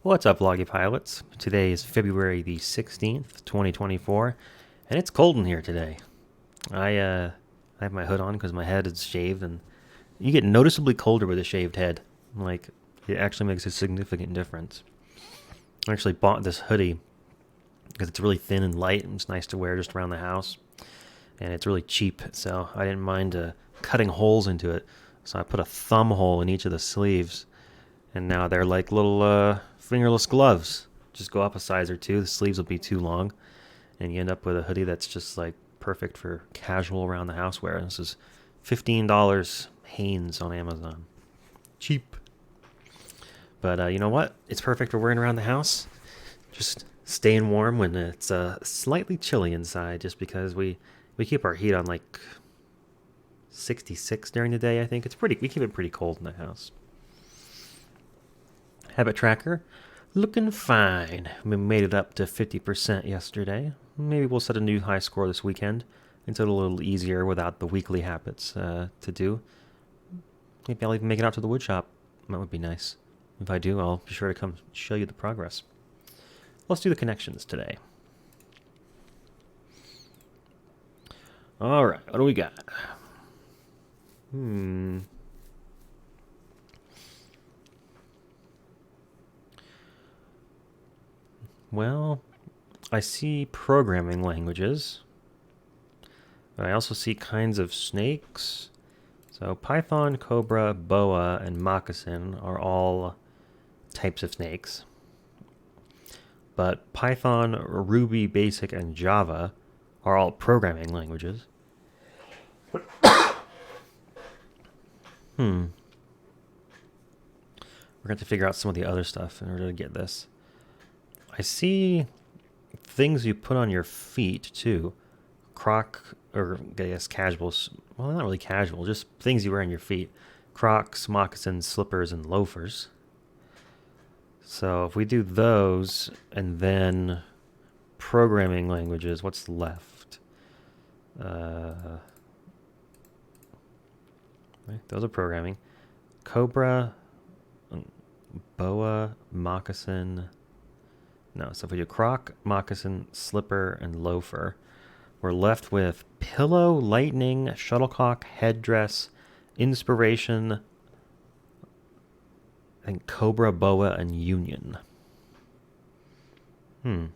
What's up, Loggy Pilots? Today is February the 16th, 2024, and it's cold in here today. I have my hood on because my head is shaved, and you get noticeably colder with a shaved head. Like, it actually makes a significant difference. I actually bought this hoodie because it's really thin and light, and it's nice to wear just around the house, and it's really cheap, so I didn't mind cutting holes into it. So I put a thumb hole in each of the sleeves, and now they're like little fingerless gloves. Just go up a size or two. The sleeves will be too long, and you end up with a hoodie that's just like perfect for casual around the house wear. This is $15 Hanes on Amazon. Cheap. But you know what? It's perfect for wearing around the house. Just staying warm when it's slightly chilly inside, just because we keep our heat on like 66 during the day. I think we keep it pretty cold in the house. Habit tracker, looking fine. We made it up to 50% yesterday. Maybe we'll set a new high score this weekend. It's a little easier without the weekly habits to do. Maybe I'll even make it out to the wood shop. That would be nice. If I do, I'll be sure to come show you the progress. Let's do the connections today. All right, what do we got? Well, I see programming languages. I also see kinds of snakes. So Python, Cobra, Boa, and Moccasin are all types of snakes. But Python, Ruby, Basic, and Java are all programming languages. We're going to figure out some of the other stuff in order to get this. I see things you put on your feet, too. Or I guess casuals. Well, not really casual, just things you wear on your feet. Crocs, moccasins, slippers, and loafers. So if we do those, and then programming languages, what's left? Right, those are programming. Cobra, Boa, moccasin. No, so if we do croc, moccasin, slipper, and loafer, we're left with pillow, lightning, shuttlecock, headdress, inspiration, I think cobra, boa, and union. I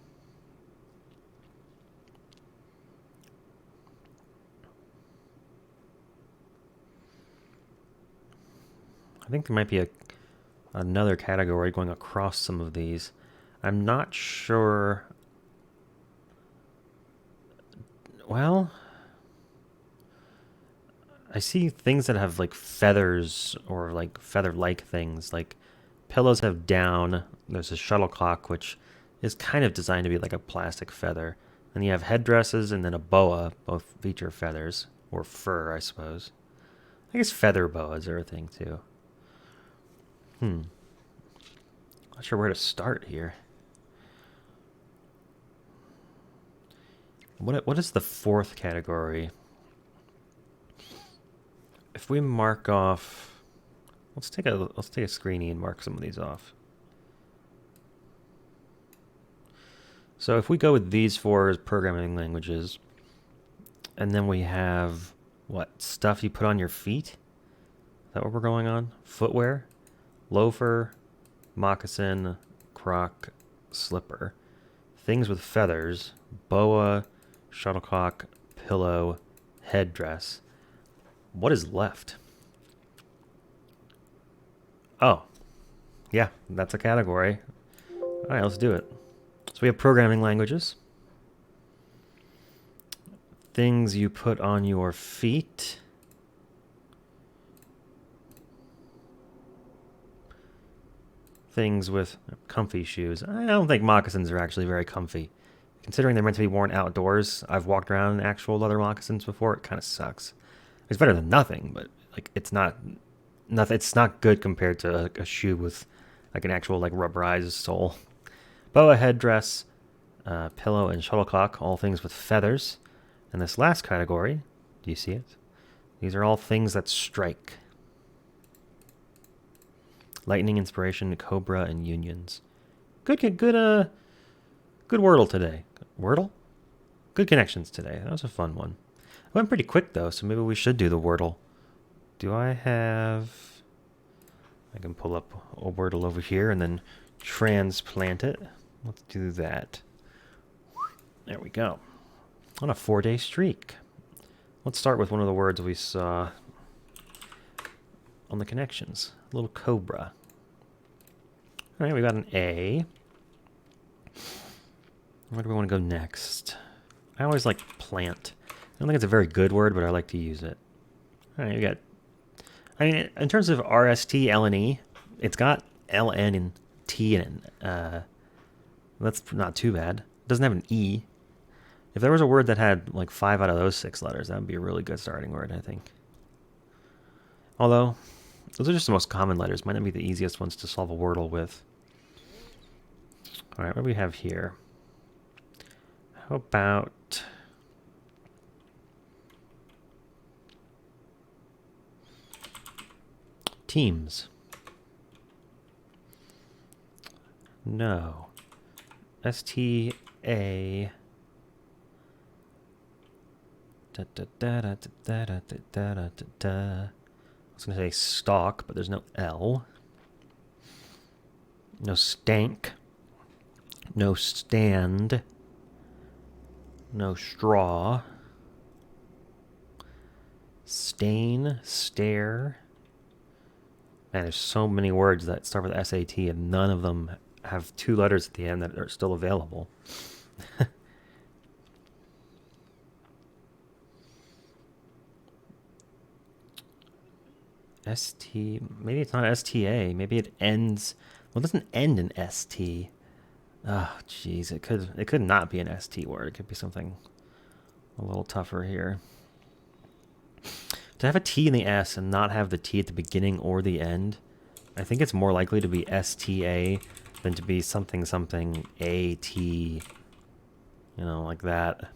think there might be another category going across some of these. I'm not sure. Well, I see things that have like feathers or like feather-like things. Like pillows have down. There's a shuttlecock, which is kind of designed to be like a plastic feather. Then you have headdresses and then a boa. Both feature feathers or fur, I suppose. I guess feather boas are a thing too. Not sure where to start here. What is the fourth category? If we mark off, let's take a screenie and mark some of these off. So if we go with these four as programming languages, and then we have what stuff you put on your feet? Is that what we're going on? Footwear, loafer, moccasin, croc, slipper. Things with feathers, boa, shuttlecock, pillow, headdress. What is left? Oh, yeah, that's a category. All right, let's do it. So we have programming languages. Things you put on your feet. Things with comfy shoes. I don't think moccasins are actually very comfy. Considering they're meant to be worn outdoors, I've walked around in actual leather moccasins before. It kind of sucks. It's better than nothing, but like it's not nothing. It's not good compared to a shoe with like an actual like rubberized sole. Boa headdress, pillow, and shuttlecock, all things with feathers. And this last category, do you see it? These are all things that strike. Lightning, inspiration, cobra, and unions. Good Wordle today. Wordle? Good connections today. That was a fun one. It went pretty quick though, so maybe we should do the Wordle. Do I have... I can pull up a Wordle over here and then transplant it. Let's do that. There we go. On a 4-day streak. Let's start with one of the words we saw on the connections. A little cobra. All right, we got an A. Where do we want to go next? I always like plant. I don't think it's a very good word, but I like to use it. All right, we got... I mean, in terms of RST, LNE, it's got LN and T in it. That's not too bad. It doesn't have an E. If there was a word that had like 5 out of those 6 letters, that would be a really good starting word, I think. Although, those are just the most common letters. Might not be the easiest ones to solve a Wordle with. All right, what do we have here? How about... teams? No. S-T-A... I was going to say stock, but there's no L. No stank. No stand. No straw. Stain. Stare. Man, there's so many words that start with S-A-T, and none of them have 2 letters at the end that are still available. ST, maybe it's not STA. Maybe it ends. Well, it doesn't end in ST. Oh, jeez, it could not be an ST word. It could be something a little tougher here. To have a T in the S and not have the T at the beginning or the end, I think it's more likely to be STA than to be something something AT. You know, like that.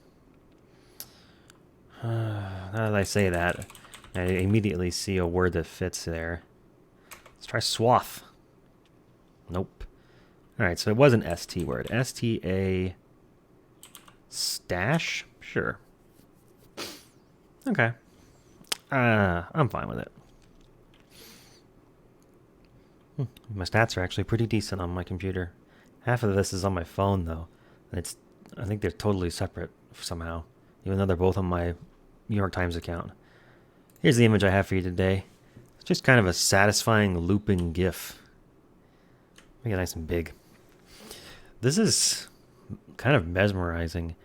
Now that I say that, I immediately see a word that fits there. Let's try swath. Nope. Alright, so it was an ST word. S-T-A... stash? Sure. Okay. I'm fine with it. My stats are actually pretty decent on my computer. Half of this is on my phone, though. And I think they're totally separate somehow, even though they're both on my New York Times account. Here's the image I have for you today. It's just kind of a satisfying looping GIF. Make it nice and big. This is kind of mesmerizing.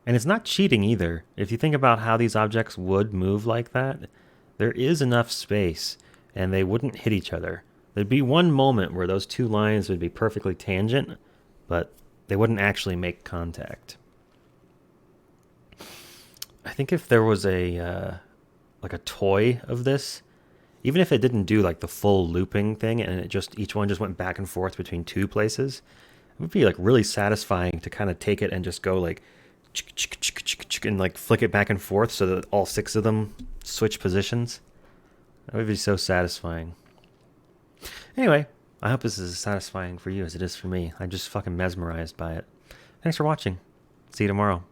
And it's not cheating either. If you think about how these objects would move like that, there is enough space and they wouldn't hit each other. There'd be one moment where those 2 lines would be perfectly tangent, but they wouldn't actually make contact. I think if there was a like a toy of this, even if it didn't do like the full looping thing and it just each one just went back and forth between 2 places, it would be like really satisfying to kind of take it and just go like and like flick it back and forth so that all 6 of them switch positions. That would be so satisfying. Anyway, I hope this is as satisfying for you as it is for me. I'm just fucking mesmerized by it. Thanks for watching. See you tomorrow.